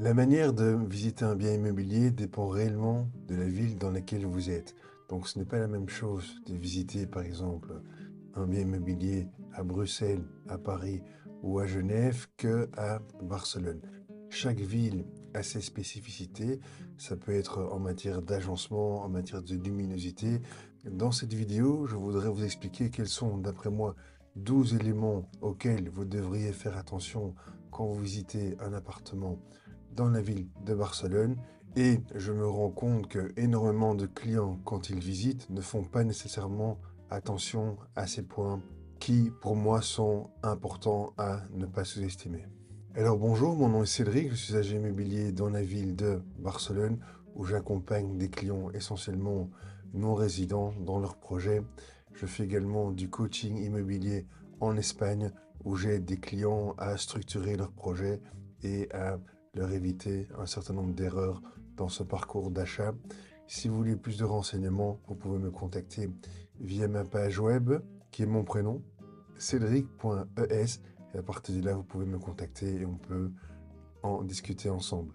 La manière de visiter un bien immobilier dépend réellement de la ville dans laquelle vous êtes. Donc ce n'est pas la même chose de visiter par exemple un bien immobilier à Bruxelles, à Paris ou à Genève que à Barcelone. Chaque ville a ses spécificités. Ça peut être en matière d'agencement, en matière de luminosité. Dans cette vidéo, je voudrais vous expliquer quels sont, d'après moi, 12 éléments auxquels vous devriez faire attention quand vous visitez un appartement dans la ville de Barcelone. Et je me rends compte que énormément de clients, quand ils visitent, ne font pas nécessairement attention à ces points qui, pour moi, sont importants à ne pas sous-estimer. Alors bonjour, mon nom est Cédric, je suis agent immobilier dans la ville de Barcelone où j'accompagne des clients essentiellement non résidents dans leurs projets. Je fais également du coaching immobilier en Espagne où j'aide des clients à structurer leurs projets et à leur éviter un certain nombre d'erreurs dans ce parcours d'achat. Si vous voulez plus de renseignements, vous pouvez me contacter via ma page web qui est mon prénom, cédric.es. Et à partir de là, vous pouvez me contacter et on peut en discuter ensemble.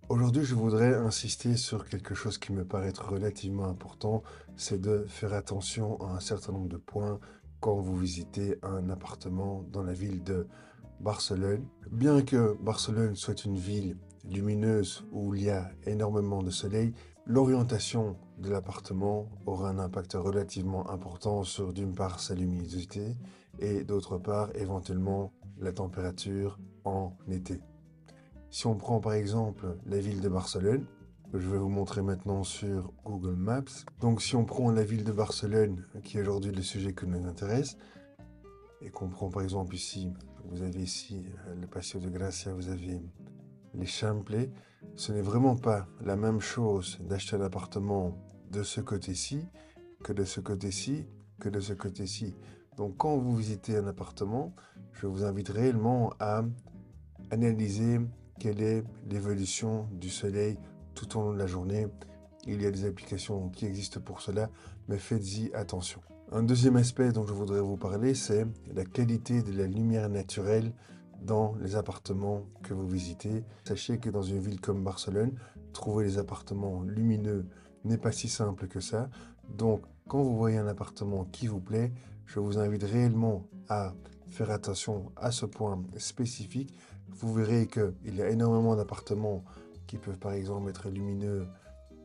Aujourd'hui, je voudrais insister sur quelque chose qui me paraît être relativement important, c'est de faire attention à un certain nombre de points quand vous visitez un appartement dans la ville de Barcelone. Bien que Barcelone soit une ville lumineuse où il y a énormément de soleil, l'orientation de l'appartement aura un impact relativement important sur d'une part sa luminosité et d'autre part éventuellement la température en été. Si on prend par exemple la ville de Barcelone, que je vais vous montrer maintenant sur Google Maps. Donc si on prend la ville de Barcelone, qui est aujourd'hui le sujet que nous intéresse, et qu'on prend par exemple ici, vous avez ici le Paseo de Gracia, vous avez les Champlets, ce n'est vraiment pas la même chose d'acheter un appartement de ce côté-ci que de ce côté-ci que de ce côté-ci. Donc quand vous visitez un appartement, je vous invite réellement à analyser quelle est l'évolution du soleil tout au long de la journée. Il y a des applications qui existent pour cela, mais faites-y attention. Un deuxième aspect dont je voudrais vous parler, c'est la qualité de la lumière naturelle dans les appartements que vous visitez. Sachez que dans une ville comme Barcelone, trouver des appartements lumineux n'est pas si simple que ça. Donc, quand vous voyez un appartement qui vous plaît, je vous invite réellement à faire attention à ce point spécifique. Vous verrez qu'il y a énormément d'appartements qui peuvent par exemple être lumineux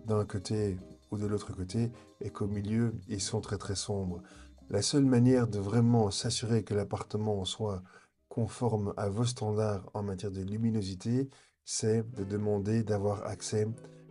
d'un côté ou de l'autre côté, et qu'au milieu, ils sont très très sombres. La seule manière de vraiment s'assurer que l'appartement soit conforme à vos standards en matière de luminosité, c'est de demander d'avoir accès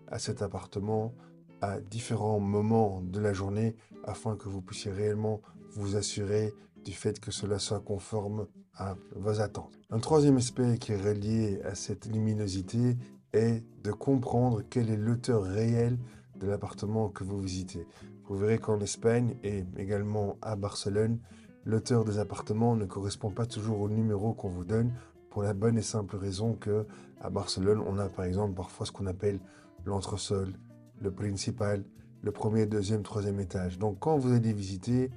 à cet appartement à différents moments de la journée afin que vous puissiez réellement vous assurer du fait que cela soit conforme à vos attentes. Un troisième aspect qui est relié à cette luminosité est de comprendre quel est l'auteur réel de l'appartement que vous visitez. Vous verrez qu'en Espagne et également à Barcelone, l'auteur des appartements ne correspond pas toujours au numéro qu'on vous donne pour la bonne et simple raison que à Barcelone, on a par exemple parfois ce qu'on appelle l'entresol, le principal, le premier, deuxième, troisième étage. Donc quand vous allez visiter,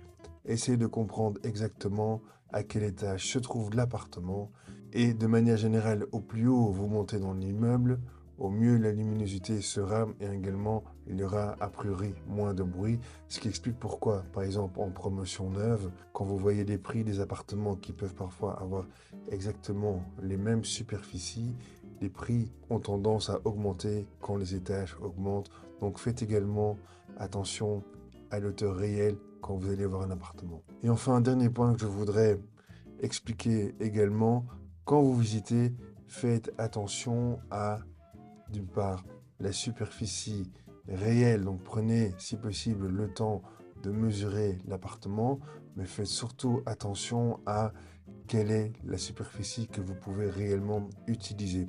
essayez de comprendre exactement à quel étage se trouve l'appartement et de manière générale, au plus haut vous montez dans l'immeuble, au mieux la luminosité sera et également il y aura a priori moins de bruit, ce qui explique pourquoi, par exemple en promotion neuve, quand vous voyez les prix des appartements qui peuvent parfois avoir exactement les mêmes superficies, les prix ont tendance à augmenter quand les étages augmentent. Donc faites également attention à l'auteur réel quand vous allez voir un appartement. Et enfin, un dernier point que je voudrais expliquer également, quand vous visitez, faites attention à, d'une part, la superficie réelle. Donc prenez, si possible, le temps de mesurer l'appartement, mais faites surtout attention à quelle est la superficie que vous pouvez réellement utiliser.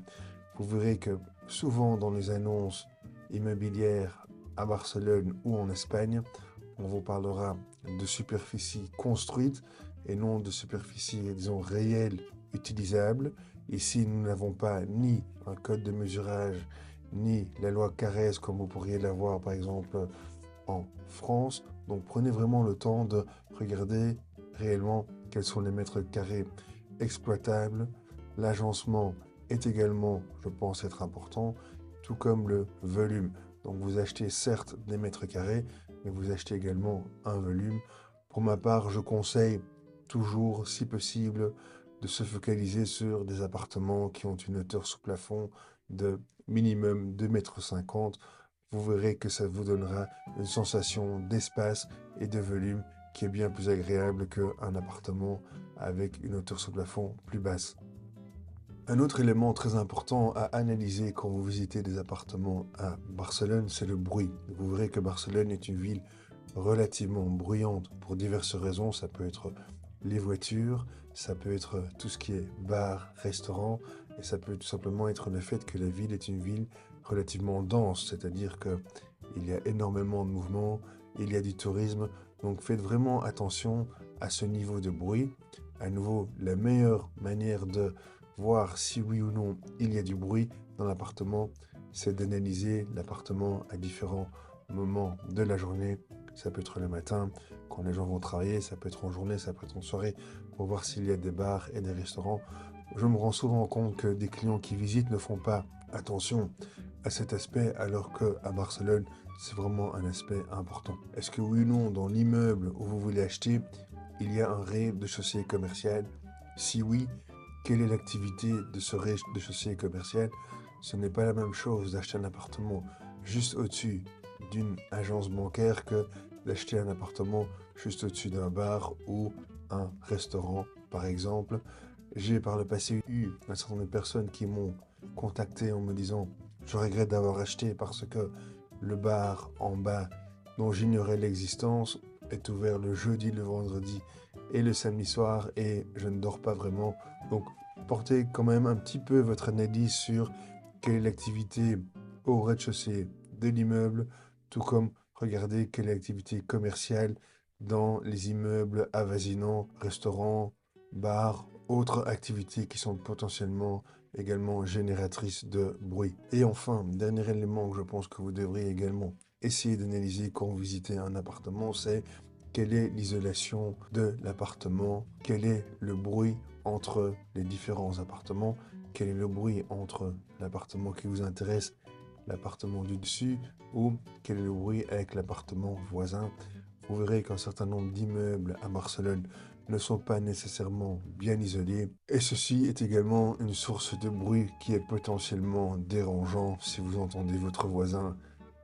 Vous verrez que souvent dans les annonces immobilières à Barcelone ou en Espagne, on vous parlera de superficie construite et non de superficie, disons, réelle, utilisable. Ici, nous n'avons pas ni un code de mesurage, ni la loi Carrez comme vous pourriez l'avoir par exemple en France. Donc prenez vraiment le temps de regarder réellement quels sont les mètres carrés exploitables, l'agencement est également, je pense, être important, tout comme le volume. Donc vous achetez certes des mètres carrés, mais vous achetez également un volume. Pour ma part, je conseille toujours, si possible, de se focaliser sur des appartements qui ont une hauteur sous plafond de minimum 2,50 m. Vous verrez que ça vous donnera une sensation d'espace et de volume qui est bien plus agréable qu'un appartement avec une hauteur sous plafond plus basse. Un autre élément très important à analyser quand vous visitez des appartements à Barcelone, c'est le bruit. Vous verrez que Barcelone est une ville relativement bruyante pour diverses raisons. Ça peut être les voitures, ça peut être tout ce qui est bar, restaurant, et ça peut tout simplement être le fait que la ville est une ville relativement dense, c'est-à-dire qu'il y a énormément de mouvements, il y a du tourisme, donc faites vraiment attention à ce niveau de bruit. À nouveau, la meilleure manière de voir si oui ou non il y a du bruit dans l'appartement, c'est d'analyser l'appartement à différents moments de la journée. Ça peut être le matin, quand les gens vont travailler, ça peut être en journée, ça peut être en soirée, pour voir s'il y a des bars et des restaurants. Je me rends souvent compte que des clients qui visitent ne font pas attention à cet aspect, alors qu'à Barcelone, c'est vraiment un aspect important. Est-ce que oui ou non, dans l'immeuble où vous voulez acheter, il y a un rez-de-chaussée commercial? Si oui, quelle est l'activité de ce rez-de-chaussée commercial? Ce n'est pas la même chose d'acheter un appartement juste au-dessus d'une agence bancaire que d'acheter un appartement juste au-dessus d'un bar ou un restaurant, par exemple. J'ai par le passé eu un certain nombre de personnes qui m'ont contacté en me disant je regrette d'avoir acheté parce que le bar en bas dont j'ignorais l'existence est ouvert le jeudi, le vendredi et le samedi soir et je ne dors pas vraiment. Donc portez quand même un petit peu votre analyse sur quelle est l'activité au rez-de-chaussée de l'immeuble, tout comme regardez quelle est l'activité commerciale dans les immeubles avoisinants, restaurants, bars, autres activités qui sont potentiellement également génératrices de bruit. Et enfin, dernier élément que je pense que vous devriez également essayer d'analyser quand vous visitez un appartement, c'est quelle est l'isolation de l'appartement, quel est le bruit entre les différents appartements, quel est le bruit entre l'appartement qui vous intéresse, l'appartement du dessus, ou quel est le bruit avec l'appartement voisin. Vous verrez qu'un certain nombre d'immeubles à Barcelone ne sont pas nécessairement bien isolés. Et ceci est également une source de bruit qui est potentiellement dérangeant si vous entendez votre voisin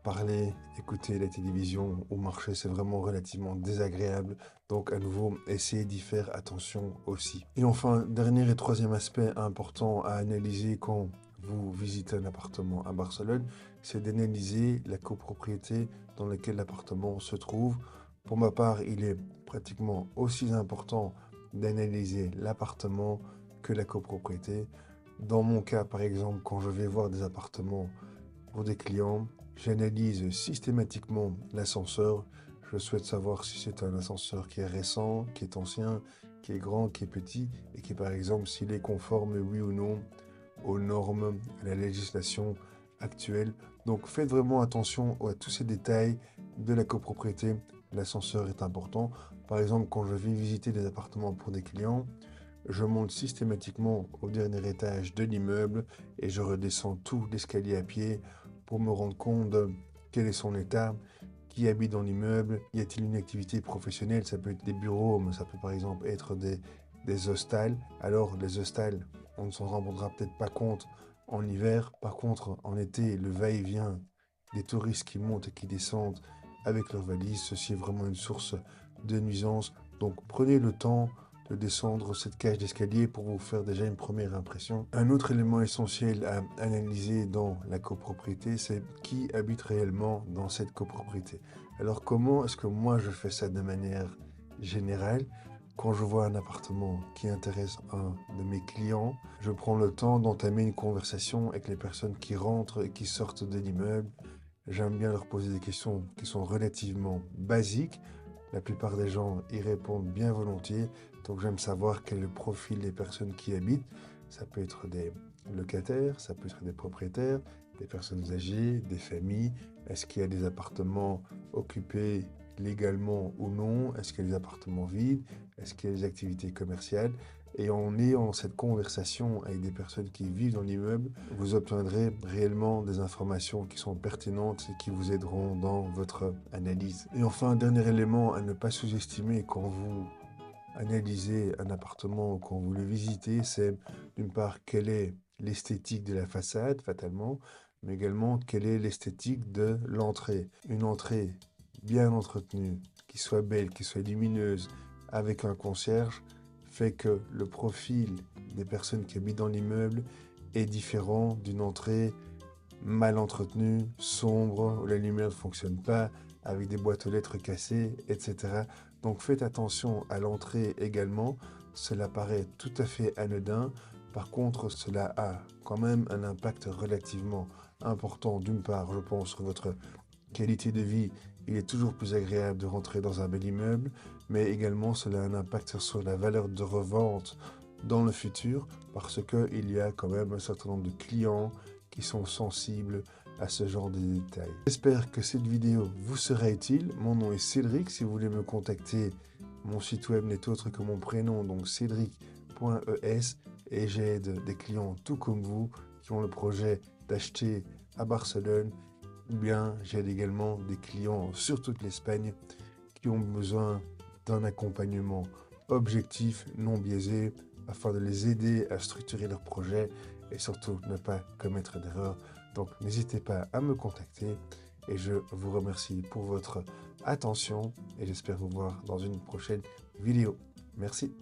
parler, écouter la télévision ou marcher, c'est vraiment relativement désagréable. Donc à nouveau, essayez d'y faire attention aussi. Et enfin, dernier et troisième aspect important à analyser quand vous visitez un appartement à Barcelone, c'est d'analyser la copropriété dans laquelle l'appartement se trouve. Pour ma part, il est pratiquement aussi important d'analyser l'appartement que la copropriété. Dans mon cas, par exemple, quand je vais voir des appartements pour des clients, j'analyse systématiquement l'ascenseur. Je souhaite savoir si c'est un ascenseur qui est récent, qui est ancien, qui est grand, qui est petit, et qui, par exemple, s'il est conforme, oui ou non, aux normes, à la législation actuelle. Donc faites vraiment attention à tous ces détails de la copropriété. L'ascenseur est important. Par exemple, quand je vais visiter des appartements pour des clients, je monte systématiquement au dernier étage de l'immeuble et je redescends tout l'escalier à pied pour me rendre compte de quel est son état, qui habite dans l'immeuble, y a-t-il une activité professionnelle, ça peut être des bureaux, mais ça peut par exemple être des hostels. Alors les hostels, on ne s'en rendra peut-être pas compte en hiver, par contre en été, le va-et-vient des touristes qui montent et qui descendent avec leurs valises, ceci est vraiment une source de nuisance. Donc prenez le temps de descendre cette cage d'escalier pour vous faire déjà une première impression. Un autre élément essentiel à analyser dans la copropriété, c'est qui habite réellement dans cette copropriété. Alors comment est-ce que moi je fais ça de manière générale? Quand je vois un appartement qui intéresse un de mes clients, je prends le temps d'entamer une conversation avec les personnes qui rentrent et qui sortent de l'immeuble. J'aime bien leur poser des questions qui sont relativement basiques. La plupart des gens y répondent bien volontiers, donc j'aime savoir quel est le profil des personnes qui habitent. Ça peut être des locataires, ça peut être des propriétaires, des personnes âgées, des familles. Est-ce qu'il y a des appartements occupés légalement ou non? Est-ce qu'il y a des appartements vides? Est-ce qu'il y a des activités commerciales? Et en ayant cette conversation avec des personnes qui vivent dans l'immeuble, vous obtiendrez réellement des informations qui sont pertinentes et qui vous aideront dans votre analyse. Et enfin, un dernier élément à ne pas sous-estimer quand vous analysez un appartement ou quand vous le visitez, c'est d'une part quelle est l'esthétique de la façade, fatalement, mais également quelle est l'esthétique de l'entrée. Une entrée bien entretenue, qui soit belle, qui soit lumineuse, avec un concierge, fait que le profil des personnes qui habitent dans l'immeuble est différent d'une entrée mal entretenue, sombre, où la lumière ne fonctionne pas, avec des boîtes aux lettres cassées, etc. Donc faites attention à l'entrée également, cela paraît tout à fait anodin, par contre cela a quand même un impact relativement important. D'une part, je pense, sur votre qualité de vie, il est toujours plus agréable de rentrer dans un bel immeuble, mais également cela a un impact sur la valeur de revente dans le futur, parce qu'il y a quand même un certain nombre de clients qui sont sensibles à ce genre de détails. J'espère que cette vidéo vous sera utile. Mon nom est Cédric. Si vous voulez me contacter, mon site web n'est autre que mon prénom, donc cédric.es, et j'aide des clients tout comme vous qui ont le projet d'acheter à Barcelone, ou bien j'aide également des clients sur toute l'Espagne qui ont besoin d'un accompagnement objectif, non biaisé, afin de les aider à structurer leur projet et surtout ne pas commettre d'erreurs. Donc n'hésitez pas à me contacter et je vous remercie pour votre attention et j'espère vous voir dans une prochaine vidéo. Merci.